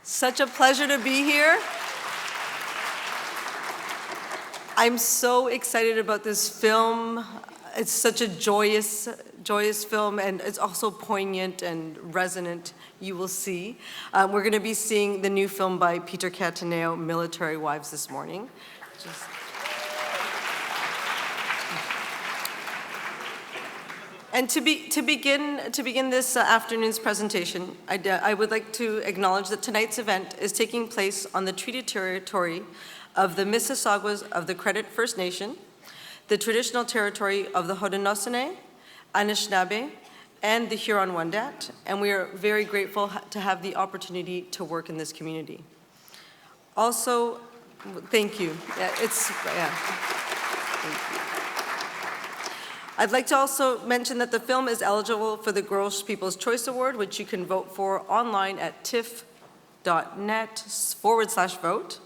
Such a pleasure to be here. I'm so excited about this film. It's such a joyous film, and it's also poignant and resonant, you will see. We're going to be seeing the new film by Peter Cattaneo, Military Wives, this morning. And to begin this afternoon's presentation, I would like to acknowledge that tonight's event is taking place on the treaty territory of the Mississaugas of the Credit First Nation, the traditional territory of the Haudenosaunee, Anishinaabe, and the Huron-Wendat, and we are very grateful to have the opportunity to work in this community. Also, thank you. Thank you. I'd like to also mention that the film is eligible for the Girls People's Choice Award, which you can vote for online at tiff.net/vote.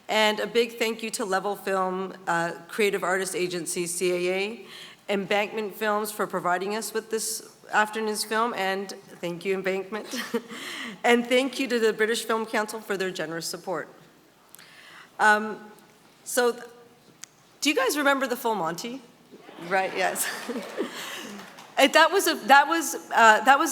And a big thank you to Level Film, Creative Artist Agency, CAA, Embankment Films for providing us with this afternoon's film, and thank you, Embankment. And thank you to the British Film Council for their generous support. So, do you guys remember the full Monty? Right, yes. That was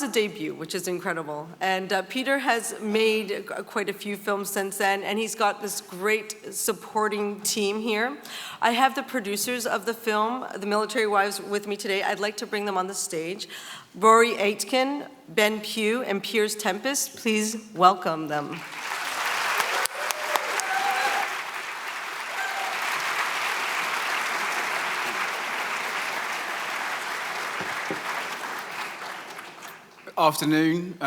a debut, which is incredible. And Peter has made quite a few films since then, and he's got this great supporting team here. I have the producers of the film, The Military Wives, with me today. I'd like to bring them on the stage. Rory Aitken, Ben Pugh, and Piers Tempest. Please welcome them. Afternoon.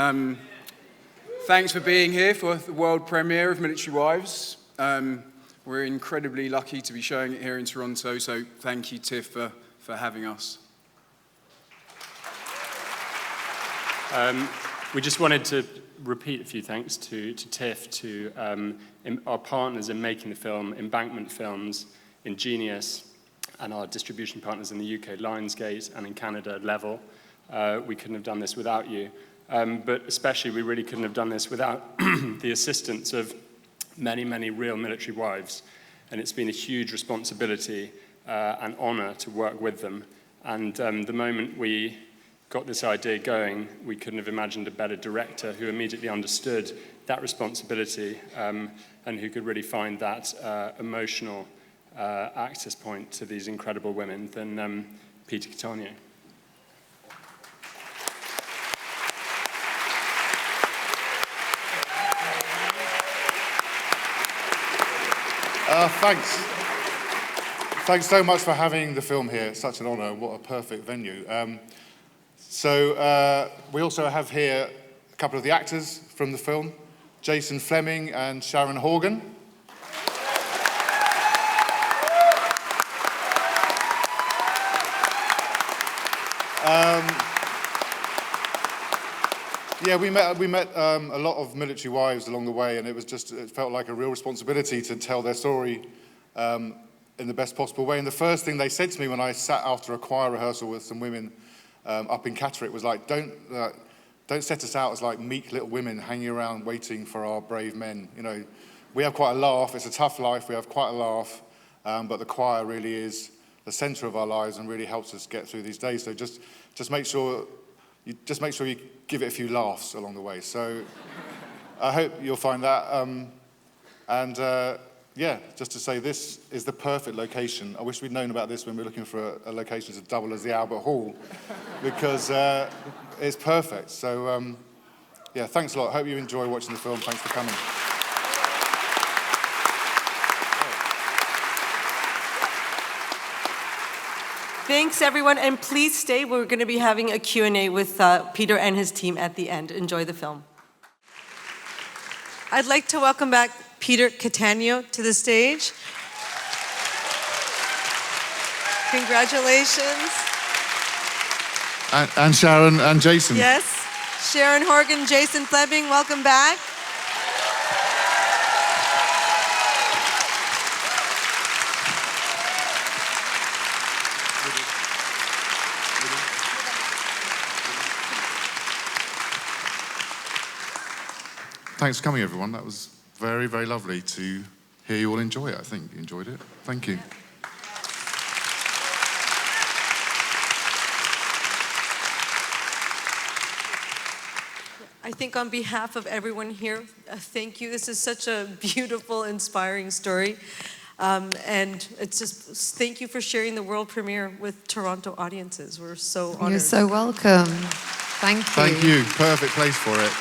Thanks for being here for the world premiere of Military Wives. We're incredibly lucky to be showing it here in Toronto, so thank you, TIFF, for having us. We just wanted to repeat a few thanks to TIFF, to our partners in making the film, Embankment Films, Ingenious, and our distribution partners in the UK, Lionsgate, and in Canada, Level. We couldn't have done this without you. But especially, we really couldn't have done this without the assistance of many, many real military wives. And it's been a huge responsibility and honor to work with them. And the moment we got this idea going, we couldn't have imagined a better director who immediately understood that responsibility and who could really find that emotional access point to these incredible women than Peter Cattaneo. Thanks so much for having the film here. It's such an honor. What a perfect venue. We also have here a couple of the actors from the film, Jason Fleming and Sharon Horgan. We met a lot of military wives along the way, and it felt like a real responsibility to tell their story in the best possible way. And the first thing they said to me when I sat after a choir rehearsal with some women up in Catterick was like, don't set us out as like meek little women hanging around waiting for our brave men. You know, we have quite a laugh. It's a tough life. We have quite a laugh, but the choir really is the center of our lives and really helps us get through these days. So just make sure you give it a few laughs along the way. So I hope you'll find that. Just to say, this is the perfect location. I wish we'd known about this when we were looking for a location to double as the Albert Hall, because it's perfect. So thanks a lot. I hope you enjoy watching the film. Thanks for coming. Thanks, everyone, and please stay. We're going to be having a Q&A with Peter and his team at the end. Enjoy the film. I'd like to welcome back Peter Cattaneo to the stage. Congratulations. And Sharon and Jason. Yes. Sharon Horgan, Jason Fleming, welcome back. thanks for coming, everyone. That was very, very lovely to hear you all enjoy it. I think you enjoyed it. Thank you. I think on behalf of everyone here, thank you. This is such a beautiful, inspiring story. And it's just, thank you for sharing the world premiere with Toronto audiences. We're so honored. You're so welcome. Thank you. Thank you. Perfect place for it.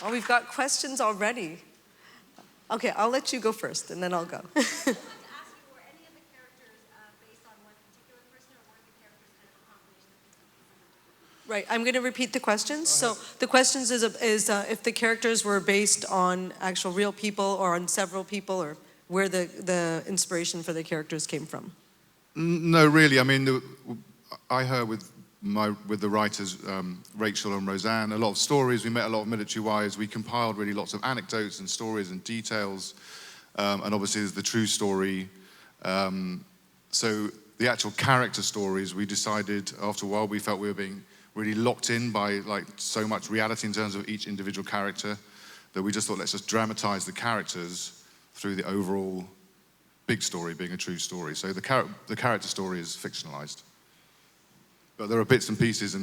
Oh, we've got questions already. Okay, I'll let you go first, and then I'll go. Right, I'm going to repeat the questions. So the questions is if the characters were based on actual real people or on several people, or where the inspiration for the characters came from. No, really. I mean, I heard with the writers, Rachel and Roseanne, a lot of stories. We met a lot of military wives. We compiled really lots of anecdotes and stories and details. And obviously there's the true story. So the actual character stories, we decided after a while, we felt we were being really locked in by like so much reality in terms of each individual character that we just thought, let's just dramatize the characters through the overall big story being a true story. So the character story is fictionalized. But there are bits and pieces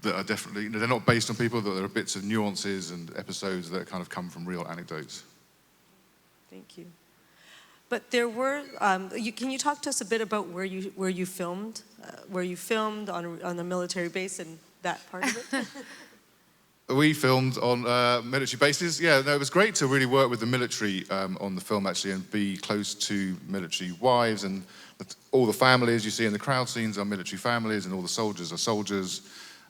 that are definitely, they're not based on people, but there are bits of nuances and episodes that kind of come from real anecdotes. Thank you. But there were, can you talk to us a bit about where you filmed? Where you filmed on a military base and that part of it? We filmed on military bases. Yeah, no, it was great to really work with the military on the film actually and be close to military wives, and all the families you see in the crowd scenes are military families, and all the soldiers are soldiers,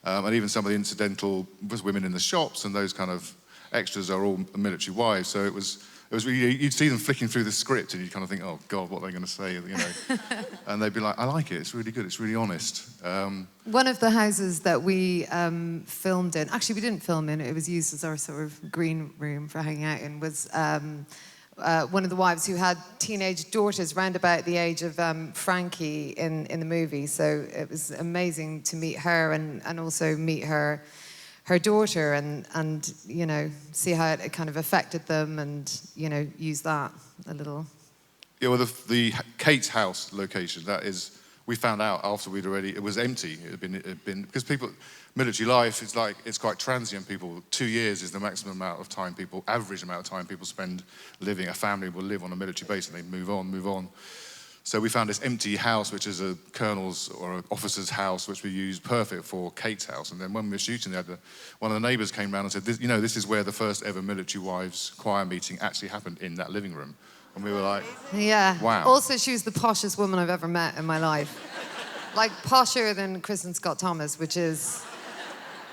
and even some of the incidental women in the shops and those kind of extras are all military wives. So it was really, you'd see them flicking through the script and you'd kind of think, oh God, what are they going to say, you know? And they'd be like, I like it, it's really good, it's really honest. One of the houses that we filmed in, actually we didn't film in, it was used as our sort of green room for hanging out in, was one of the wives who had teenage daughters round about the age of Frankie in the movie. So it was amazing to meet her and also meet her daughter and you know, see how it kind of affected them and, you know, use that a little. Yeah, well, the Kate's house location, that is, we found out after we'd already, it was empty. It had been because people, military life, it's quite transient. 2 years is the maximum amount of time average amount of time people spend living. A family will live on a military base and they move on. So we found this empty house, which is a colonel's or an officer's house, which we used perfect for Kate's house. And then when we were shooting, one of the neighbours came round and said, this is where the first ever military wives choir meeting actually happened, in that living room. And we were like, yeah. Wow. Also, she was the poshest woman I've ever met in my life. Like, posher than Kristin Scott Thomas, which is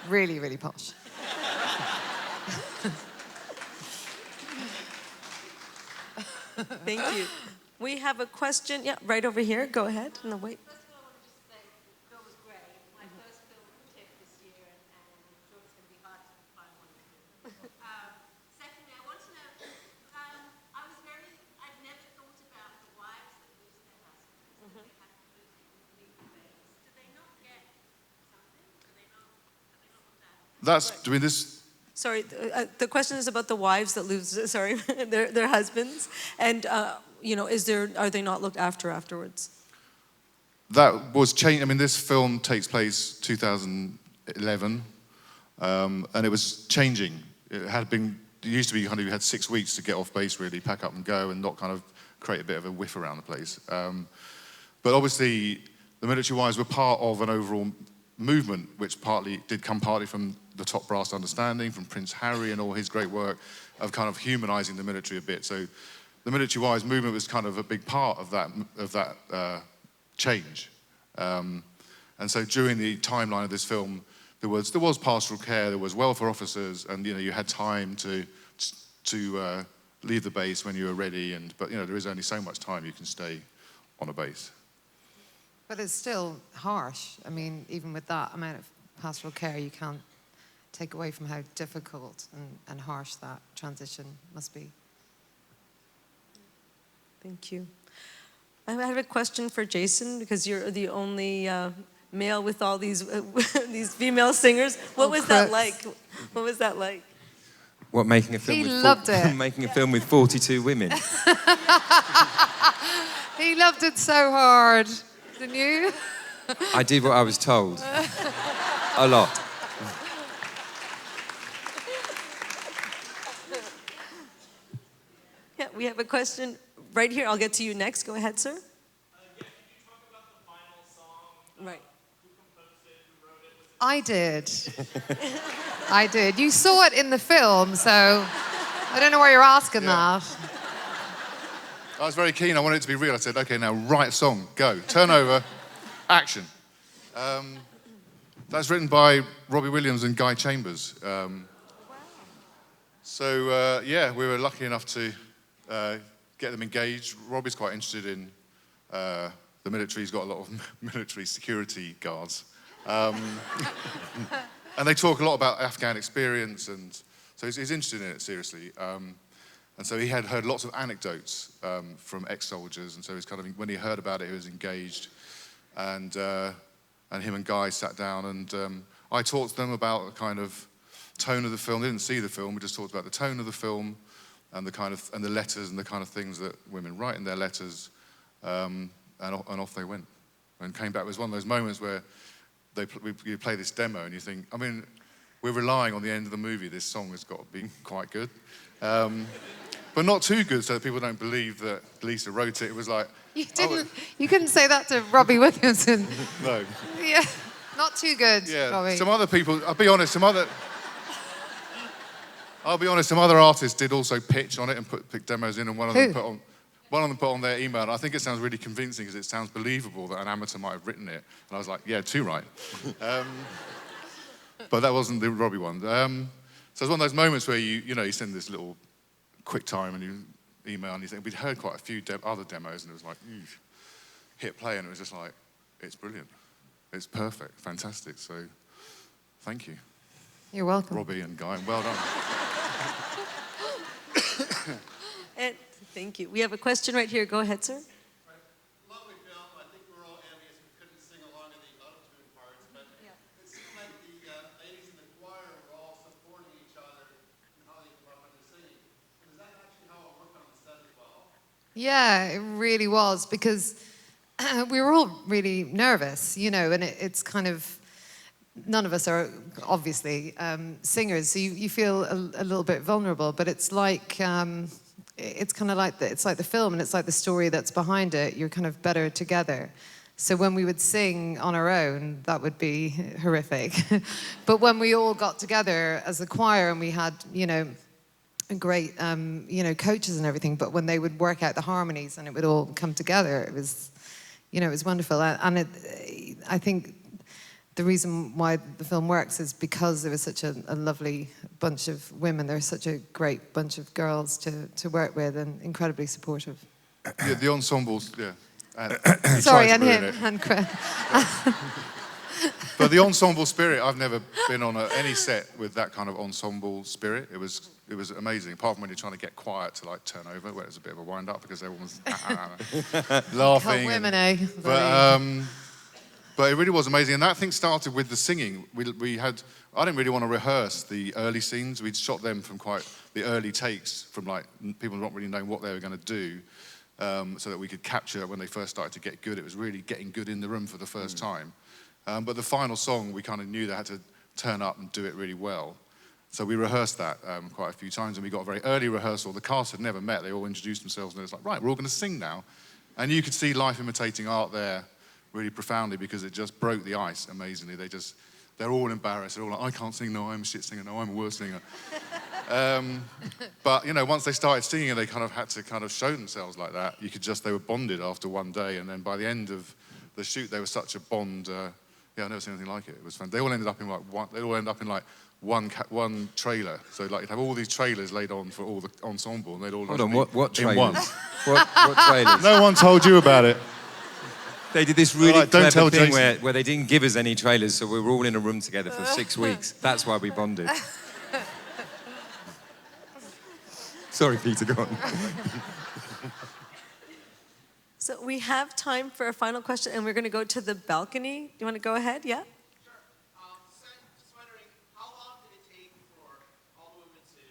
really, really posh. Thank you. We have a question, yeah, right over here. Go ahead. No, wait. First of all, I want to just say the film was great. My first film with TIFF this year, and I'm sure it's going to be hard to find one to do. Secondly, I want to know, I've never thought about the wives that lose their husbands, that they have to leave the base. Do they not get something? Are they not looked at? Sorry, the question is about the wives that lose, their husbands, and you know, are they not looked after afterwards? That was changed. I mean, this film takes place 2011, and it was changing. It used to be kind of, you had 6 weeks to get off base, really, pack up and go, and not kind of create a bit of a whiff around the place. But obviously, the military wives were part of an overall movement, which did come partly from the top brass understanding, from Prince Harry and all his great work of kind of humanizing the military a bit. So the military wives movement was kind of a big part of that change. And so during the timeline of this film, there was pastoral care, there was welfare officers, and you know, you had time to leave the base when you were ready. But you know, there is only so much time you can stay on a base. But it's still harsh. I mean, even with that amount of pastoral care, you can't take away from how difficult and harsh that transition must be. Thank you. I have a question for Jason, because you're the only male with all these these female singers. What was that like? What was that like? What, making a film He with loved it. making a film with 42 women? He loved it so hard, didn't you? I did what I was told. A lot. Yeah, we have a question right here. I'll get to you next. Go ahead, sir. Yeah, could you talk about the final song? Right. Who composed it? Who wrote it? Was it I did. I did. You saw it in the film, so I don't know why you're asking that. I was very keen. I wanted it to be real. I said, okay, now write a song. Go. Turn over. Action. That's written by Robbie Williams and Guy Chambers. Yeah, we were lucky enough to get them engaged. Robbie's quite interested in the military. He's got a lot of military security guards. And they talk a lot about Afghan experience, and so he's interested in it, seriously. And so he had heard lots of anecdotes from ex-soldiers, and so he's kind of, when he heard about it, he was engaged. And him and Guy sat down, and I talked to them about the kind of tone of the film. They didn't see the film, we just talked about the tone of the film and the kind of, and the letters and the kind of things that women write in their letters, and off they went. And came back. It was one of those moments where you play this demo and you think, I mean, we're relying on the end of the movie, this song has got to be quite good. But not too good so that people don't believe that Lisa wrote it. It was like... You couldn't say that to Robbie Williamson. No. Yeah, not too good, Yeah, Robbie. some other people, I'll be honest, some other artists did also pitch on it and pick demos in, and one of them put on their email. And I think it sounds really convincing because it sounds believable that an amateur might have written it. And I was like, yeah, too right. But that wasn't the Robbie one. So it's one of those moments where you send this little quick time and you email and you think, we'd heard quite a few other demos, and it was like, hit play, and it was just like, it's brilliant. It's perfect, fantastic. So thank you. You're welcome. Robbie and Guy, well done. And thank you. We have a question right here. Go ahead, sir. lovely film. I think we were all envious we couldn't sing along in the auto-tune parts, but it seemed like the ladies in the choir were all supporting each other in how they come up under singing. Is that actually how it worked on the set as well? Yeah, it really was, because we were all really nervous, and it's kind of, none of us are obviously singers, so you feel a little bit vulnerable, but it's like, it's kind of like it's like the film, and it's like the story that's behind it. You're kind of better together. So when we would sing on our own, that would be horrific. But when we all got together as a choir, and we had, great, coaches and everything, but when they would work out the harmonies and it would all come together, it was, it was wonderful. And I think the reason why the film works is because there was such a lovely bunch of women. There's such a great bunch of girls to work with, and incredibly supportive. Yeah, the ensembles, yeah. Sorry, and him, and Chris. But the ensemble spirit, I've never been on any set with that kind of ensemble spirit. It was amazing, apart from when you're trying to get quiet to turn over, where it's a bit of a wind up because everyone's laughing. Women, eh? But it really was amazing, and that thing started with the singing. I didn't really want to rehearse the early scenes. We'd shot them from quite the early takes, from people not really knowing what they were going to do, so that we could capture when they first started to get good. It was really getting good in the room for the first time. But the final song, we kind of knew they had to turn up and do it really well. So we rehearsed that quite a few times, and we got a very early rehearsal. The cast had never met. They all introduced themselves, and it was like, right, we're all going to sing now. And you could see life imitating art there really profoundly, because it just broke the ice amazingly. They're all embarrassed. They're all like, I can't sing. No, I'm a shit singer. No, I'm a worse singer. But, once they started singing, they kind of had to show themselves like that. They were bonded after one day, and then by the end of the shoot, they were such a bond. I've never seen anything like it. It was fun. They all ended up in one trailer. So you'd have all these trailers laid on for all the ensemble, and they'd all Hold on, what trailers? One. what trailers? No one told you about it. They did this really don't tell clever thing Jason. where they didn't give us any trailers, so we were all in a room together for 6 weeks. That's why we bonded. Sorry, Peter, go on. So So we have time for a final question, and we're going to go to the balcony. You want to go ahead? Yeah? Sure. Just wondering, how long did it take for all the women to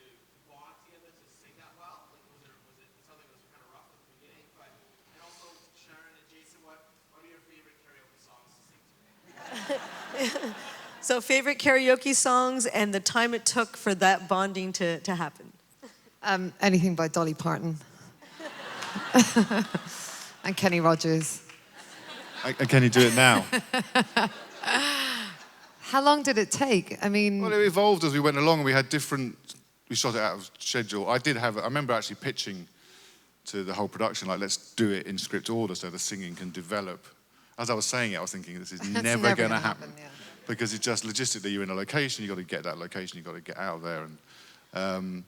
bond together to sing that well? Like, was it something that was kind of rough at the beginning? And also, Sharon and Jason, what are your favorite karaoke songs to sing today? So favorite karaoke songs and the time it took for that bonding to happen. Anything by Dolly Parton. And Kenny Rogers. And can you do it now? How long did it take? I mean... Well, it evolved as we went along. We shot it out of schedule. I remember actually pitching to the whole production, like, let's do it in script order so the singing can develop. As I was saying it, I was thinking, this is never going to happen. Yeah. Because it's just logistically, you're in a location, you've got to get that location, you've got to get out of there. And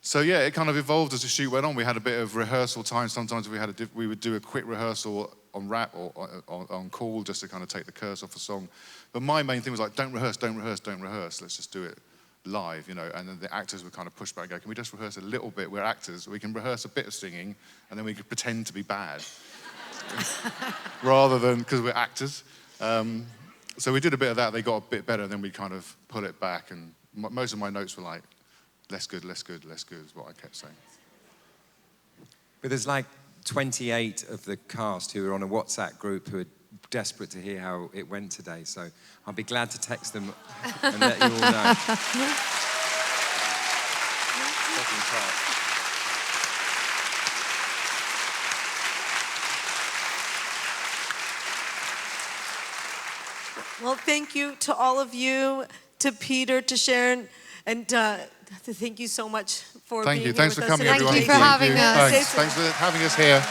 so yeah, it kind of evolved as the shoot went on. We had a bit of rehearsal time. Sometimes we would do a quick rehearsal on rap or on call just to kind of take the curse off a song. But my main thing was like, don't rehearse, don't rehearse, don't rehearse. Let's just do it live, you know. And then the actors would kind of push back and go, can we just rehearse a little bit? We're actors, we can rehearse a bit of singing and then we could pretend to be bad. Rather than, because we're actors. So we did a bit of that, they got a bit better, and then we kind of pull it back. And most of my notes were like, less good, less good, less good is what I kept saying. But there's like 28 of the cast who are on a WhatsApp group who are desperate to hear how it went today. So I'll be glad to text them and let you all know. Well, thank you to all of you, to Peter, to Sharon, and thank you so much for being here Thanks with for us coming, today. everyone. Thank you for having us. Thanks for having us here.